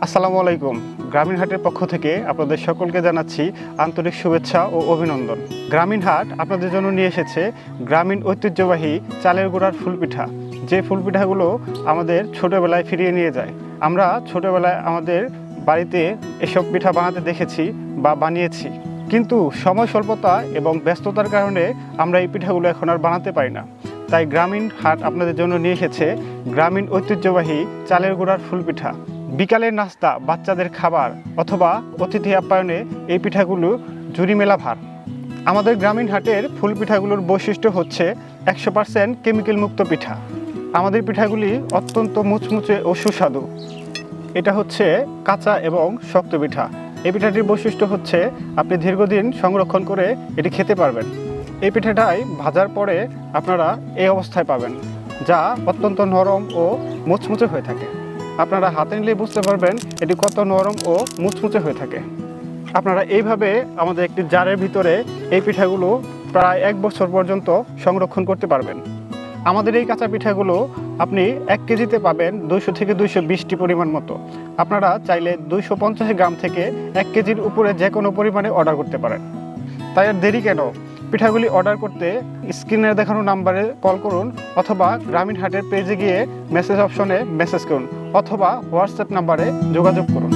আসসালামু আলাইকুম। গ্রামীণ হাটের পক্ষ থেকে আপনাদের সকলকে জানাচ্ছি আন্তরিক শুভেচ্ছা ও অভিনন্দন। গ্রামীণ হাট আপনাদের জন্য নিয়ে এসেছে গ্রামীণ ঐতিহ্যবাহী চালের গুঁড়ার ফুলপিঠা, যে ফুলপিঠাগুলো আমাদের ছোটোবেলায় ফিরিয়ে নিয়ে যায়। আমরা ছোটোবেলায় আমাদের বাড়িতে এসব পিঠা বানাতে দেখেছি বা বানিয়েছি, কিন্তু সময় স্বল্পতা এবং ব্যস্ততার কারণে আমরা এই পিঠাগুলো এখন আর বানাতে পারি না। তাই গ্রামীণ হাট আপনাদের জন্য নিয়ে এসেছে গ্রামীণ ঐতিহ্যবাহী চালের গুঁড়ার ফুলপিঠা। বিকালের নাস্তা, বাচ্চাদের খাবার অথবা অতিথি আপ্যায়নে এই পিঠাগুলো জুড়ি মেলা ভার। আমাদের গ্রামীণ হাটের ফুল পিঠাগুলোর বৈশিষ্ট্য হচ্ছে 100% কেমিক্যাল মুক্ত পিঠা। আমাদের পিঠাগুলি অত্যন্ত মুচমুচে ও সুস্বাদু। এটা হচ্ছে কাঁচা এবং শক্ত পিঠা। এই পিঠাটির বৈশিষ্ট্য হচ্ছে আপনি দীর্ঘদিন সংরক্ষণ করে এটি খেতে পারবেন। এই পিঠাটাই ভাজার পরে আপনারা এই অবস্থায় পাবেন, যা অত্যন্ত নরম ও মুচমুচে হয়ে থাকে। আপনারা হাতে নিলে বুঝতে পারবেন এটি কত নরম ও মুচমুচে হয়ে থাকে। আপনারা এইভাবে আমাদের একটি জারের ভিতরে এই পিঠাগুলো প্রায় 1 বছর পর্যন্ত সংরক্ষণ করতে পারবেন। আমাদের এই কাঁচা পিঠাগুলো আপনি 1 কেজিতে পাবেন 200 থেকে 220টি পরিমাণ মতো। আপনারা চাইলে 250 গ্রাম থেকে 1 কেজির উপরে যে কোনো পরিমাণে অর্ডার করতে পারেন। তাই আর দেরি কেন? পিঠাগুলি অর্ডার করতে স্ক্রিনে দেখানো নাম্বারে কল করুন, অথবা গ্রামীণ হাটের পেজে গিয়ে মেসেজ অপশনে মেসেজ করুন, অথবা হোয়াটসঅ্যাপ নাম্বারে যোগাযোগ করুন।